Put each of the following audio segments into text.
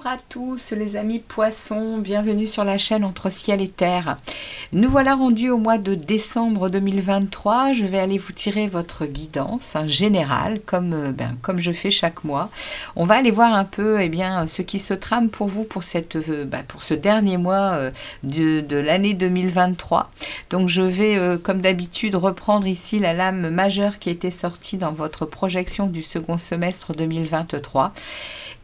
À tous les amis poissons, bienvenue sur la chaîne Entre Ciel et Terre. Nous voilà rendus au mois de décembre 2023. Je vais aller vous tirer votre guidance générale comme je fais chaque mois. On va aller voir un peu ce qui se trame pour vous pour ce dernier mois de l'année 2023. Donc je vais comme d'habitude reprendre ici la lame majeure qui était sortie dans votre projection du second semestre 2023.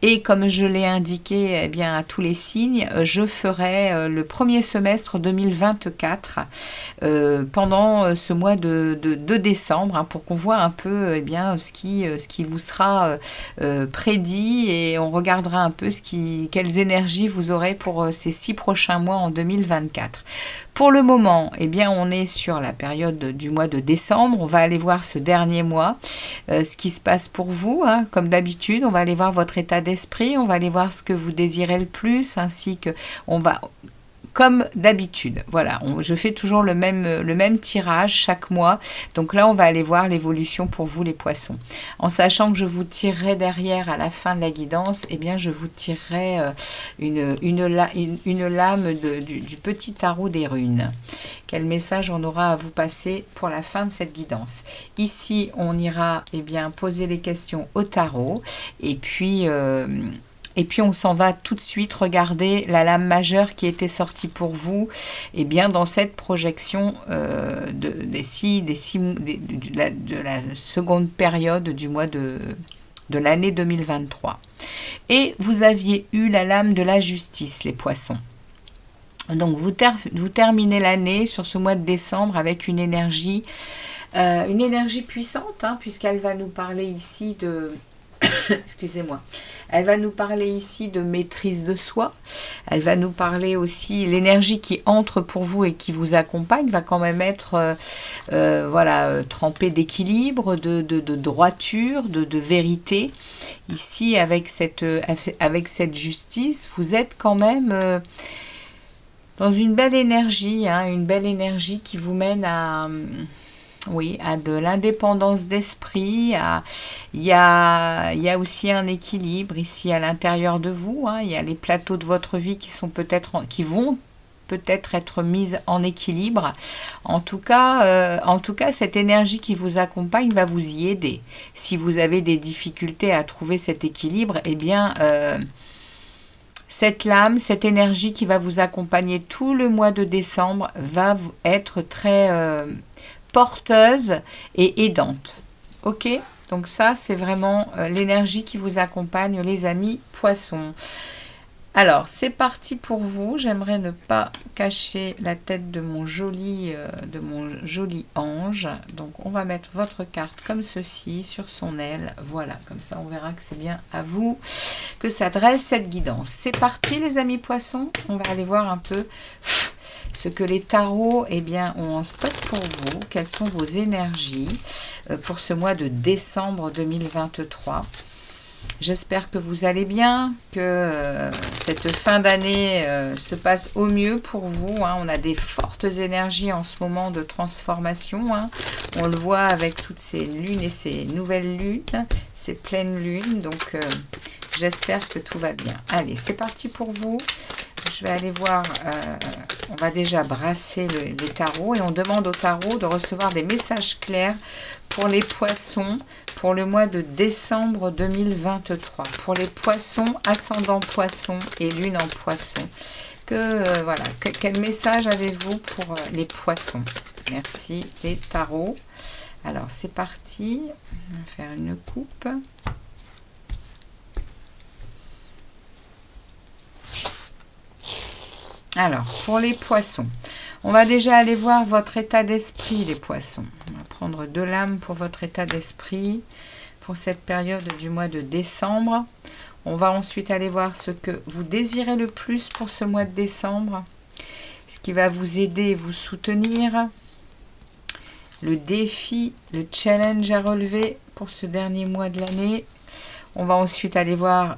Et comme je l'ai indiqué à tous les signes, je ferai le premier semestre 2024 pendant ce mois de décembre pour qu'on voit un peu ce qui vous sera prédit et on regardera un peu quelles énergies vous aurez pour ces 6 prochains mois en 2024. Pour le moment, on est sur la période du mois de décembre. On va aller voir ce dernier mois, ce qui se passe pour vous. Comme d'habitude, on va aller voir votre état d'esprit. On va aller voir ce que vous désirez le plus, ainsi que on va... Comme d'habitude, voilà, je fais toujours le même tirage chaque mois. Donc là, on va aller voir l'évolution pour vous les poissons. En sachant que je vous tirerai derrière à la fin de la guidance, je vous tirerai une lame du petit tarot des runes. Quel message on aura à vous passer pour la fin de cette guidance. Ici, on ira poser les questions au tarot et puis on s'en va tout de suite regarder la lame majeure qui était sortie pour vous dans cette projection de la seconde période du mois de l'année 2023. Et vous aviez eu la lame de la justice, les poissons. Donc vous terminez l'année sur ce mois de décembre avec une énergie puissante, puisqu'elle va nous parler ici de... Excusez-moi. Elle va nous parler ici de maîtrise de soi. Elle va nous parler aussi, l'énergie qui entre pour vous et qui vous accompagne va quand même être trempée d'équilibre, de droiture, de vérité. Ici, avec cette justice, vous êtes quand même dans une belle énergie qui vous mène à de l'indépendance d'esprit. Il y a aussi un équilibre ici à l'intérieur de vous. Il y a les plateaux de votre vie qui vont peut-être être mises en équilibre. En tout cas, cette énergie qui vous accompagne va vous y aider. Si vous avez des difficultés à trouver cet équilibre, cette lame, cette énergie qui va vous accompagner tout le mois de décembre va être très porteuse et aidante. Ok, donc ça c'est vraiment l'énergie qui vous accompagne, les amis poissons. Alors c'est parti pour vous. J'aimerais ne pas cacher la tête de mon joli ange. Donc on va mettre votre carte comme ceci sur son aile. Voilà, comme ça on verra que c'est bien à vous que s'adresse cette guidance. C'est parti les amis poissons. On va aller voir un peu ce que les tarots ont en stock pour vous. Quelles sont vos énergies pour ce mois de décembre 2023. J'espère que vous allez bien, que cette fin d'année se passe au mieux pour vous. On a des fortes énergies en ce moment de transformation. On le voit avec toutes ces lunes et ces nouvelles lunes, ces pleines lunes. Donc, j'espère que tout va bien. Allez, c'est parti pour vous. Je vais aller voir, on va déjà brasser les tarots et on demande au tarot de recevoir des messages clairs pour les poissons pour le mois de décembre 2023. Pour les poissons, ascendant poisson et lune en poisson. Quel message avez-vous pour les poissons? Merci les tarots. Alors c'est parti, on va faire une coupe. Alors, pour les poissons, on va déjà aller voir votre état d'esprit, les poissons. On va prendre 2 lames pour votre état d'esprit pour cette période du mois de décembre. On va ensuite aller voir ce que vous désirez le plus pour ce mois de décembre. ce qui va vous aider et vous soutenir, le défi, le challenge à relever pour ce dernier mois de l'année. On va ensuite aller voir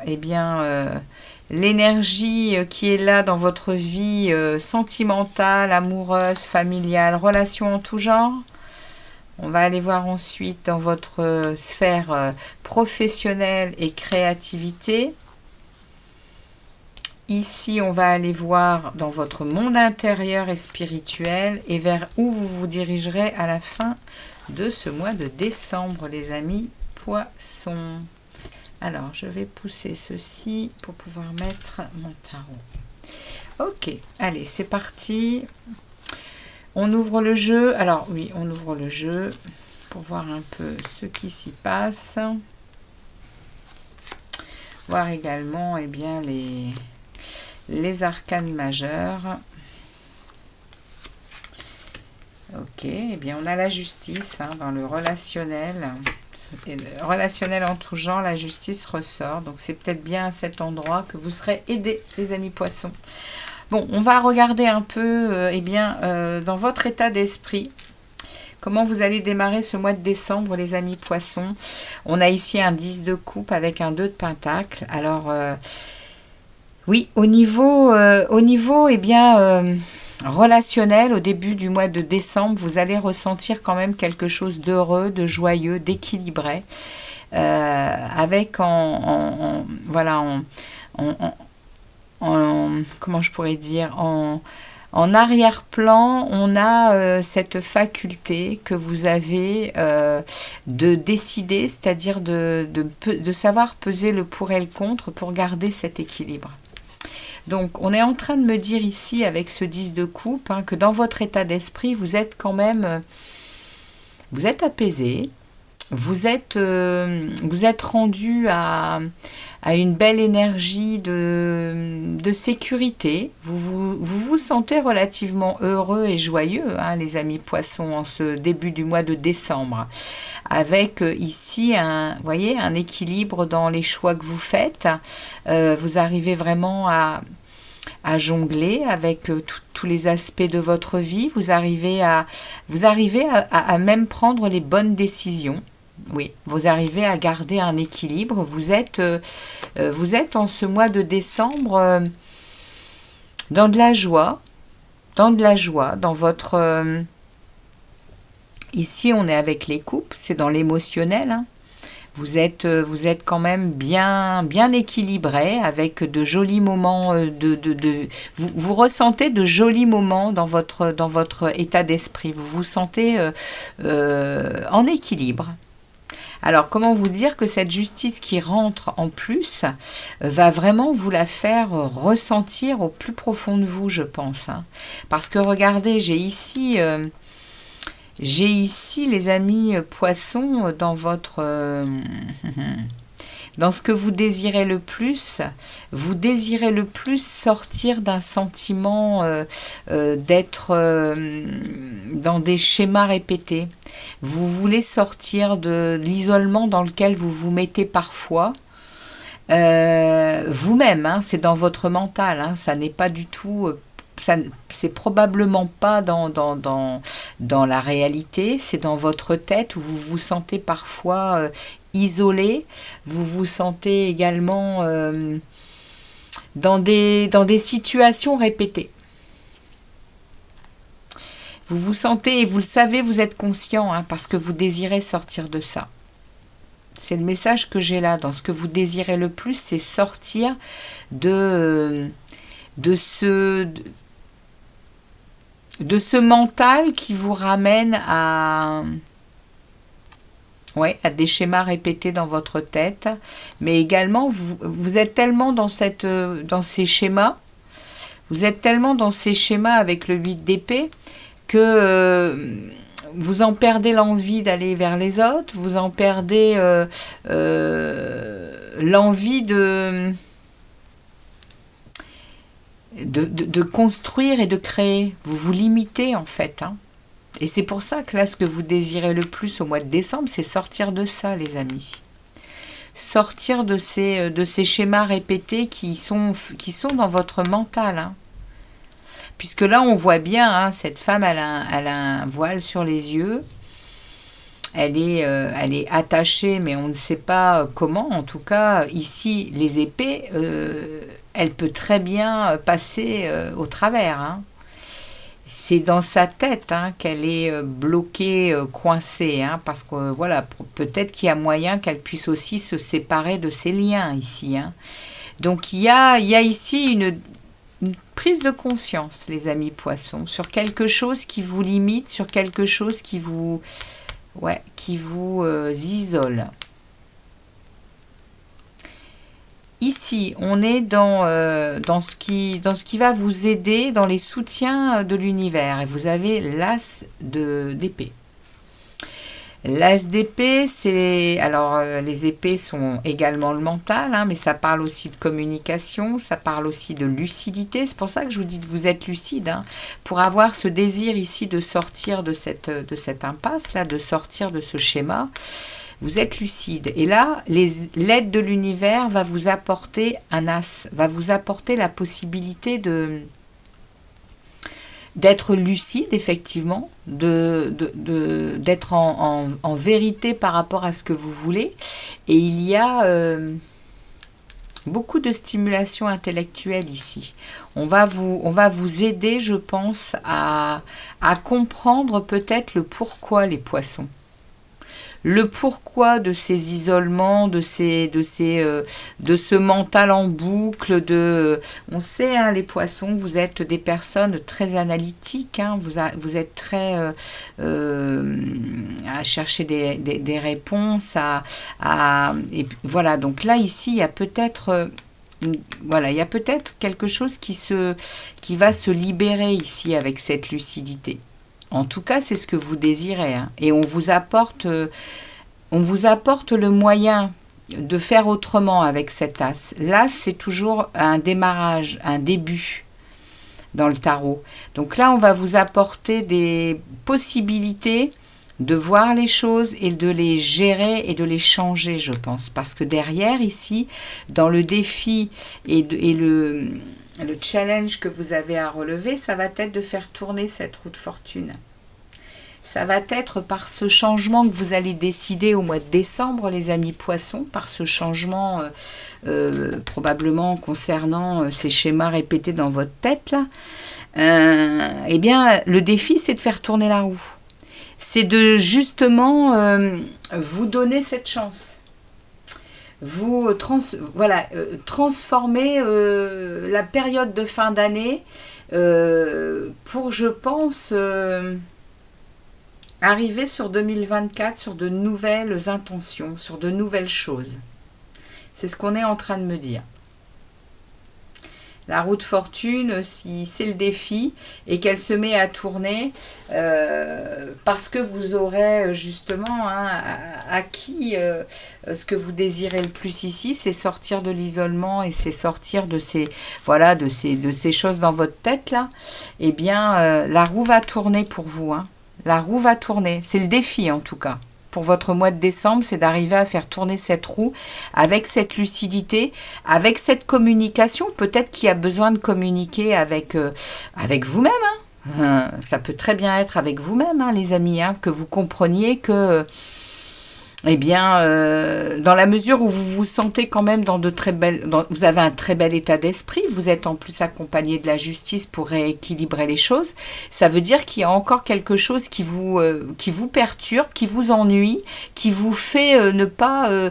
l'énergie qui est là dans votre vie sentimentale, amoureuse, familiale, relations en tout genre. On va aller voir ensuite dans votre sphère professionnelle et créativité. Ici, on va aller voir dans votre monde intérieur et spirituel et vers où vous vous dirigerez à la fin de ce mois de décembre, les amis poissons. Alors, je vais pousser ceci pour pouvoir mettre mon tarot. Ok, allez, c'est parti. On ouvre le jeu. Alors, oui, on ouvre le jeu pour voir un peu ce qui s'y passe. Voir également, eh bien, les arcanes majeures. Ok, eh bien on a la justice dans le relationnel. Et le relationnel en tout genre, la justice ressort. Donc c'est peut-être bien à cet endroit que vous serez aidés, les amis poissons. Bon, on va regarder un peu dans votre état d'esprit. Comment vous allez démarrer ce mois de décembre, les amis poissons. On a ici un 10 de coupe avec un 2 de pentacle. Alors... oui, au niveau relationnel, au début du mois de décembre, vous allez ressentir quand même quelque chose d'heureux, de joyeux, d'équilibré, avec comment je pourrais dire, en arrière-plan, on a cette faculté que vous avez de décider, c'est-à-dire de savoir peser le pour et le contre pour garder cet équilibre. Donc, on est en train de me dire ici, avec ce 10 de coupe, que dans votre état d'esprit, vous êtes quand même... vous êtes apaisé, vous êtes rendu à une belle énergie de sécurité. Vous sentez relativement heureux et joyeux, les amis poissons, en ce début du mois de décembre. Avec ici, un équilibre dans les choix que vous faites. Vous arrivez vraiment à jongler avec tous les aspects de votre vie. Vous arrivez à même prendre les bonnes décisions. Oui, vous arrivez à garder un équilibre. Vous êtes en ce mois de décembre dans de la joie, dans votre... ici, on est avec les coupes, c'est dans l'émotionnel. Vous êtes quand même bien équilibré avec de jolis moments vous ressentez de jolis moments dans votre état d'esprit. Vous vous sentez en équilibre. Alors, comment vous dire que cette justice qui rentre en plus va vraiment vous la faire ressentir au plus profond de vous, je pense. Parce que regardez, j'ai ici, les amis poissons, dans dans ce que vous désirez le plus sortir d'un sentiment d'être dans des schémas répétés. Vous voulez sortir de l'isolement dans lequel vous vous mettez parfois. Vous-même, c'est dans votre mental, ça n'est pas du tout... c'est probablement pas dans la réalité, c'est dans votre tête où vous vous sentez parfois isolé, vous vous sentez également dans des situations répétées. Vous vous sentez, et vous le savez, vous êtes conscient, parce que vous désirez sortir de ça. C'est le message que j'ai là, dans ce que vous désirez le plus, c'est sortir de ce mental qui vous ramène à des schémas répétés dans votre tête, mais également vous êtes tellement dans ces schémas, avec le 8 d'épée que vous en perdez l'envie d'aller vers les autres, vous en perdez l'envie de construire et de créer. Vous vous limitez en fait. Et c'est pour ça que là, ce que vous désirez le plus au mois de décembre, c'est sortir de ça, les amis. Sortir de ces schémas répétés qui sont dans votre mental. Puisque là, on voit bien, hein, cette femme, elle a un voile sur les yeux. Elle est attachée, mais on ne sait pas comment. En tout cas, ici, les épées, elle peut très bien passer au travers, hein. C'est dans sa tête, hein, qu'elle est bloquée, coincée, hein, parce que voilà, peut-être qu'il y a moyen qu'elle puisse aussi se séparer de ses liens ici, hein. Donc il y a ici une prise de conscience, les amis poissons, sur quelque chose qui vous limite, sur quelque chose qui vous, ouais, qui vous isole. Ici, on est dans ce qui va vous aider dans les soutiens de l'univers. Et vous avez l'as d'épée. L'as d'épée, c'est... Alors, les épées sont également le mental, hein, mais ça parle aussi de communication, ça parle aussi de lucidité. C'est pour ça que je vous dis de vous être lucide, hein, pour avoir ce désir ici de sortir de cette impasse-là, de sortir de ce schéma. Vous êtes lucide. Et là, l'aide de l'univers va vous apporter un as, va vous apporter la possibilité d'être lucide, effectivement, d'être en vérité par rapport à ce que vous voulez. Et il y a beaucoup de stimulation intellectuelle ici. On va vous aider, je pense, à comprendre peut-être le pourquoi les poissons. Le pourquoi de ces isolements, de ce mental en boucle, on sait, hein, les poissons, vous êtes des personnes très analytiques, hein, vous êtes très à chercher des réponses, et voilà, donc là, ici, il y a peut-être... Voilà, il y a peut-être quelque chose qui va se libérer ici avec cette lucidité. En tout cas, c'est ce que vous désirez, hein. Et on vous apporte le moyen de faire autrement avec cet as. L'as, c'est toujours un démarrage, un début dans le tarot. Donc là, on va vous apporter des possibilités de voir les choses et de les gérer et de les changer, je pense. Parce que derrière, ici, dans le défi et le challenge que vous avez à relever, ça va être de faire tourner cette roue de fortune. Ça va être par ce changement que vous allez décider au mois de décembre, les amis poissons, par ce changement probablement concernant ces schémas répétés dans votre tête, là. Eh bien, le défi, c'est de faire tourner la roue. C'est de justement vous donner cette chance. Vous transformer la période de fin d'année pour, je pense, arriver sur 2024 sur de nouvelles intentions, sur de nouvelles choses. C'est ce qu'on est en train de me dire. La roue de fortune, si c'est le défi et qu'elle se met à tourner, parce que vous aurez justement, hein, acquis ce que vous désirez le plus ici, c'est sortir de l'isolement et c'est sortir de ces choses dans votre tête là. Eh bien, la roue va tourner pour vous, hein. La roue va tourner. C'est le défi en tout cas. Pour votre mois de décembre, c'est d'arriver à faire tourner cette roue avec cette lucidité, avec cette communication. Peut-être qu'il y a besoin de communiquer avec vous-même, hein. Ça peut très bien être avec vous-même, hein, les amis, hein, que vous compreniez que... Eh bien, dans la mesure où vous vous sentez quand même vous avez un très bel état d'esprit, vous êtes en plus accompagné de la justice pour rééquilibrer les choses, ça veut dire qu'il y a encore quelque chose qui vous perturbe, qui vous ennuie, qui vous fait ne pas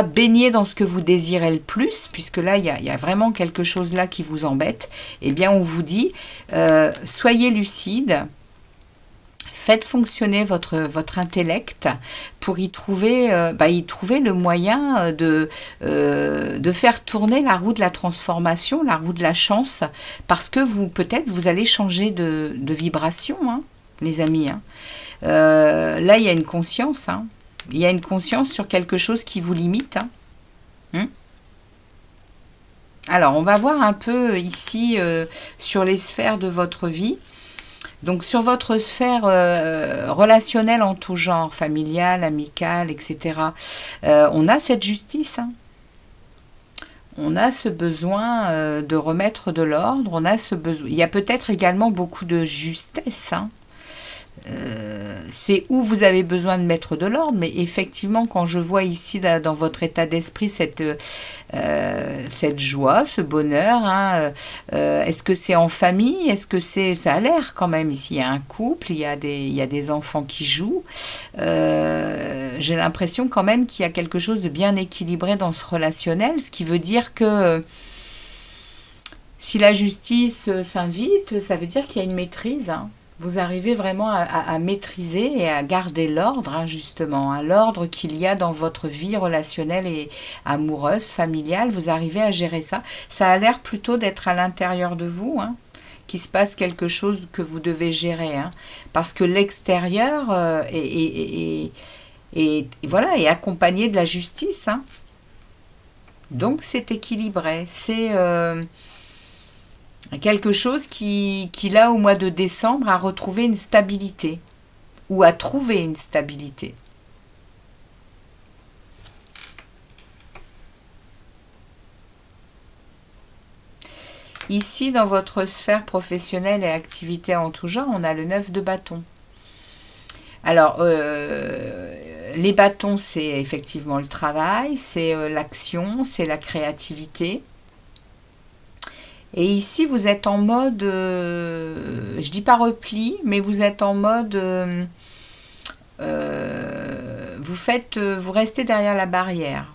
baigner dans ce que vous désirez le plus, puisque là, il y a vraiment quelque chose là qui vous embête. Eh bien, on vous dit, soyez lucide. Faites fonctionner votre intellect pour y trouver le moyen de faire tourner la roue de la transformation, la roue de la chance, parce que peut-être vous allez changer de vibration, hein, les amis, hein. Là, il y a une conscience, hein. Il y a une conscience sur quelque chose qui vous limite, hein. Alors, on va voir un peu ici sur les sphères de votre vie. Donc, sur votre sphère relationnelle en tout genre, familiale, amicale, etc., on a cette justice, hein. On a ce besoin de remettre de l'ordre, on a ce besoin. Il y a peut-être également beaucoup de justesse, hein. C'est où vous avez besoin de mettre de l'ordre, mais effectivement, quand je vois ici là, dans votre état d'esprit cette joie, ce bonheur, hein, est-ce que c'est en famille? Est-ce que c'est... Ça a l'air quand même ici, il y a un couple, il y a des enfants qui jouent. J'ai l'impression quand même qu'il y a quelque chose de bien équilibré dans ce relationnel, ce qui veut dire que si la justice s'invite, ça veut dire qu'il y a une maîtrise, hein. Vous arrivez vraiment à maîtriser et à garder l'ordre, hein, justement, hein, l'ordre qu'il y a dans votre vie relationnelle et amoureuse, familiale. Vous arrivez à gérer ça. Ça a l'air plutôt d'être à l'intérieur de vous, hein, qu'il se passe quelque chose que vous devez gérer, hein, parce que l'extérieur voilà, est accompagné de la justice, hein. Donc c'est équilibré. C'est quelque chose qui, là, au mois de décembre, a retrouvé une stabilité, ou a trouvé une stabilité. Ici, dans votre sphère professionnelle et activité en tout genre, on a le 9 de bâton. Alors, les bâtons, c'est effectivement le travail, c'est l'action, c'est la créativité. Et ici, vous êtes en mode, je dis pas repli, mais vous êtes en mode, vous restez derrière la barrière.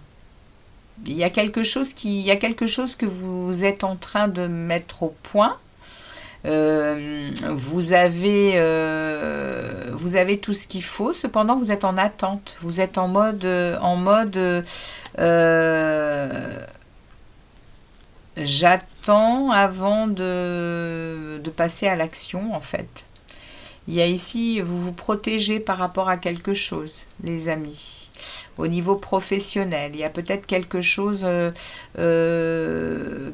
Il y a quelque chose que vous êtes en train de mettre au point. Vous avez tout ce qu'il faut. Cependant, vous êtes en attente. Vous êtes en mode, j'attends avant de passer à l'action, en fait. Il y a ici, vous vous protégez par rapport à quelque chose, les amis. Au niveau professionnel, il y a peut-être quelque chose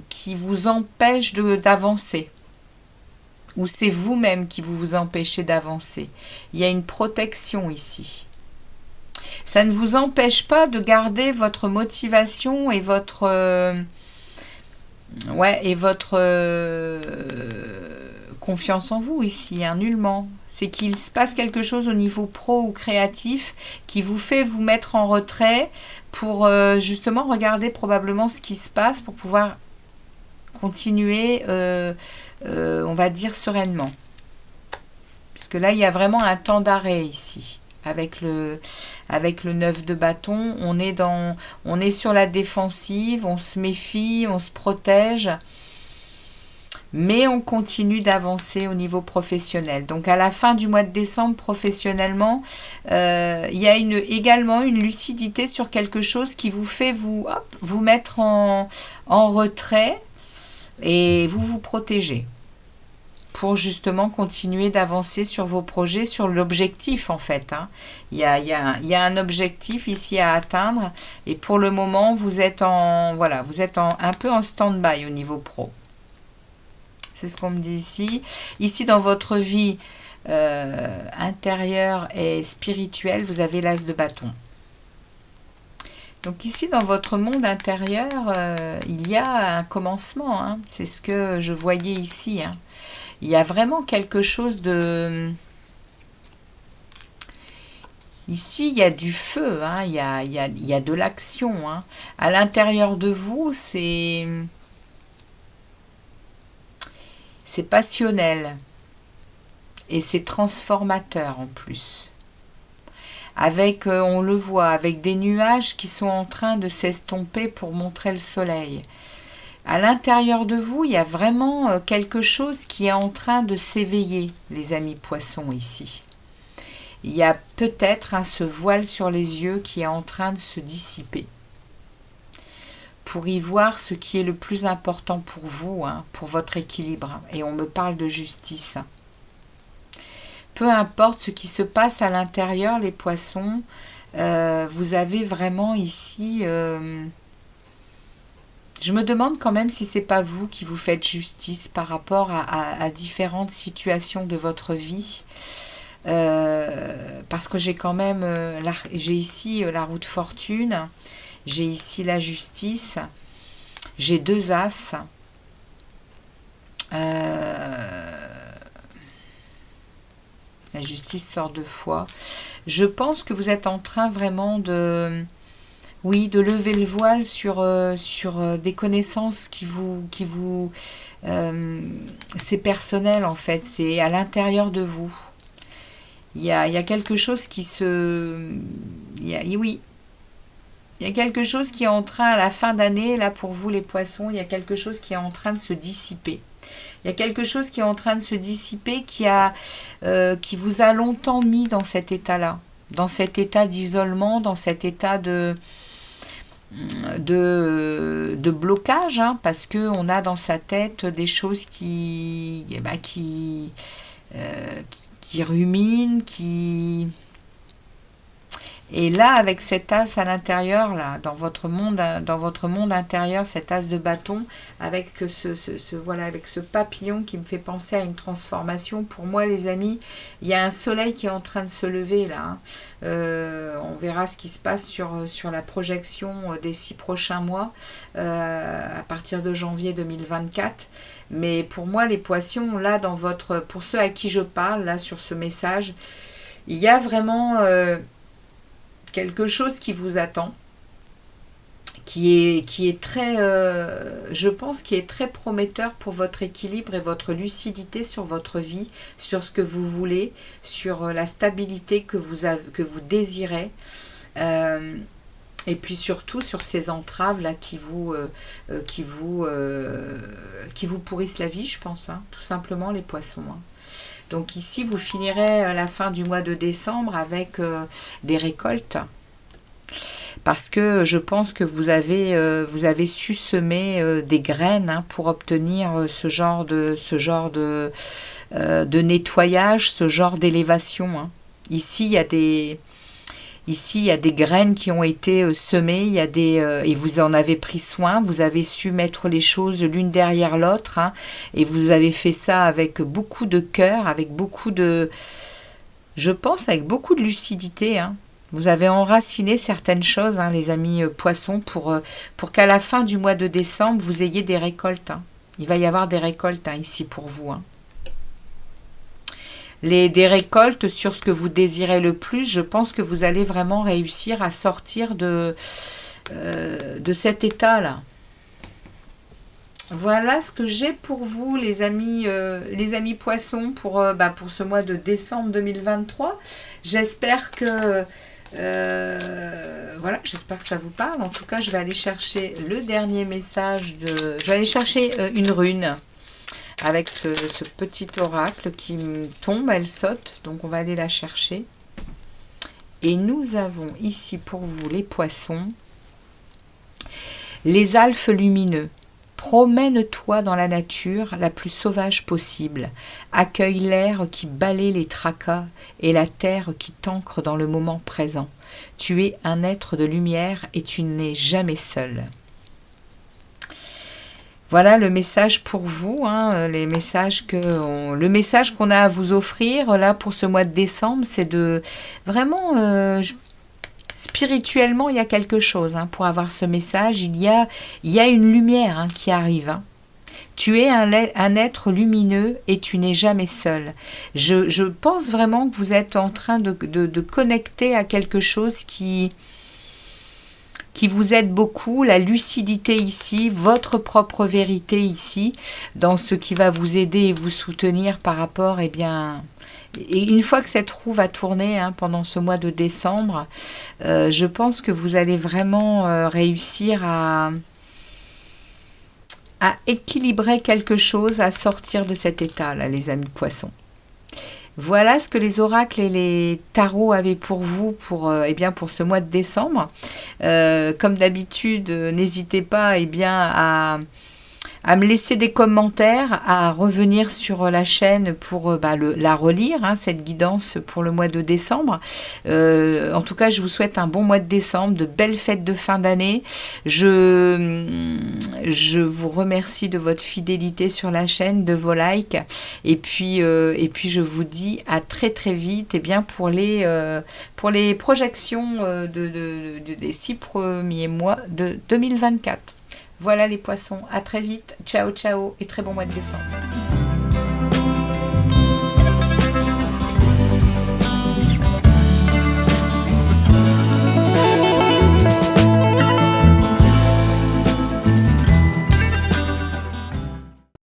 qui vous empêche d'avancer. Ou c'est vous-même qui vous empêchez d'avancer. Il y a une protection ici. Ça ne vous empêche pas de garder votre motivation et votre confiance en vous ici, hein, nullement. C'est qu'il se passe quelque chose au niveau pro ou créatif qui vous fait vous mettre en retrait pour justement regarder probablement ce qui se passe pour pouvoir continuer, on va dire, sereinement. Parce que là, il y a vraiment un temps d'arrêt ici. Avec le 9 de bâton, on est sur la défensive, on se méfie, on se protège, mais on continue d'avancer au niveau professionnel. Donc à la fin du mois de décembre, professionnellement, il y a également une lucidité sur quelque chose qui vous fait vous mettre en retrait et vous protégez pour justement continuer d'avancer sur vos projets, sur l'objectif en fait, hein. Il y a un objectif ici à atteindre et pour le moment vous êtes un peu en stand-by au niveau pro. C'est ce qu'on me dit ici. Ici dans votre vie intérieure et spirituelle, vous avez l'as de bâton. Donc ici, dans votre monde intérieur, il y a un commencement, hein. C'est ce que je voyais ici, hein. Il y a vraiment quelque chose de... Ici, il y a du feu, hein. Il y a de l'action, hein. À l'intérieur de vous, c'est passionnel. Et c'est transformateur en plus. Avec, on le voit, avec des nuages qui sont en train de s'estomper pour montrer le soleil. À l'intérieur de vous, il y a vraiment quelque chose qui est en train de s'éveiller, les amis poissons, ici. Il y a peut-être ce voile sur les yeux qui est en train de se dissiper. Pour y voir ce qui est le plus important pour vous, hein, pour votre équilibre. Et on me parle de justice. Peu importe ce qui se passe à l'intérieur, les poissons, vous avez vraiment ici... je me demande quand même si c'est pas vous qui vous faites justice par rapport à différentes situations de votre vie. Parce que j'ai quand même... j'ai ici la roue de fortune, j'ai ici la justice. J'ai 2 as. La justice sort 2 fois. Je pense que vous êtes en train vraiment de... Oui, de lever le voile sur des connaissances c'est personnel en fait, c'est à l'intérieur de vous. Il y a quelque chose qui se... oui, il y a quelque chose qui est en train, à la fin d'année, là pour vous les poissons, il y a quelque chose qui est en train de se dissiper. Il y a quelque chose qui est en train de se dissiper qui vous a longtemps mis dans cet état-là, dans cet état d'isolement, dans cet état de blocage, hein, parce qu'on a dans sa tête des choses qui ruminent, Et là, avec cet as à l'intérieur, là, dans votre monde intérieur, cet as de bâton, avec avec ce papillon qui me fait penser à une transformation. Pour moi, les amis, il y a un soleil qui est en train de se lever là. Hein. On verra ce qui se passe sur la projection des 6 prochains mois, à partir de janvier 2024. Mais pour moi, les poissons, là, pour ceux à qui je parle, là, sur ce message, il y a vraiment... quelque chose qui vous attend, qui est très, je pense, qui est très prometteur pour votre équilibre et votre lucidité sur votre vie, sur ce que vous voulez, sur la stabilité que vous désirez, et puis surtout sur ces entraves là qui vous pourrissent la vie, je pense, hein, tout simplement les poissons. Hein. Donc ici, vous finirez à la fin du mois de décembre avec des récoltes. Parce que je pense que vous avez su semer des graines, hein, pour obtenir ce genre de nettoyage, ce genre d'élévation. Hein. Ici, il y a des graines qui ont été semées, et vous en avez pris soin, vous avez su mettre les choses l'une derrière l'autre, hein, et vous avez fait ça avec beaucoup de cœur, avec beaucoup de lucidité. Hein. Vous avez enraciné certaines choses, hein, les amis poissons, pour qu'à la fin du mois de décembre, vous ayez des récoltes. Hein. Il va y avoir des récoltes, hein, ici pour vous. Hein. Des récoltes sur ce que vous désirez le plus. Je pense que vous allez vraiment réussir à sortir de cet état-là. Voilà ce que j'ai pour vous, les amis poissons, pour ce mois de décembre 2023. J'espère que j'espère que ça vous parle. En tout cas, je vais aller chercher le dernier message je vais aller chercher une rune avec ce petit oracle qui me tombe, elle saute, donc on va aller la chercher. Et nous avons ici pour vous les poissons, les alphes lumineux. Promène-toi dans la nature la plus sauvage possible. Accueille l'air qui balaie les tracas et la terre qui t'ancre dans le moment présent. Tu es un être de lumière et tu n'es jamais seul. Voilà le message pour vous, hein, le message qu'on a à vous offrir là pour ce mois de décembre, c'est de vraiment... spirituellement, il y a quelque chose, hein, pour avoir ce message. Il y a une lumière, hein, qui arrive. Hein. Tu es un être lumineux et tu n'es jamais seul. Je pense vraiment que vous êtes en train de connecter à quelque chose qui vous aide beaucoup, la lucidité ici, votre propre vérité ici, dans ce qui va vous aider et vous soutenir par rapport, et une fois que cette roue va tourner, hein, pendant ce mois de décembre, je pense que vous allez vraiment réussir à équilibrer quelque chose, à sortir de cet état-là, les amis poissons. Voilà ce que les oracles et les tarots avaient pour vous pour ce mois de décembre. Comme d'habitude, n'hésitez pas à me laisser des commentaires, à revenir sur la chaîne pour la relire, hein, cette guidance pour le mois de décembre. En tout cas, je vous souhaite un bon mois de décembre, de belles fêtes de fin d'année. Je vous remercie de votre fidélité sur la chaîne, de vos likes. Et puis je vous dis à très très vite, pour les projections des 6 premiers mois de 2024. Voilà les poissons, à très vite, ciao ciao et très bon mois de décembre.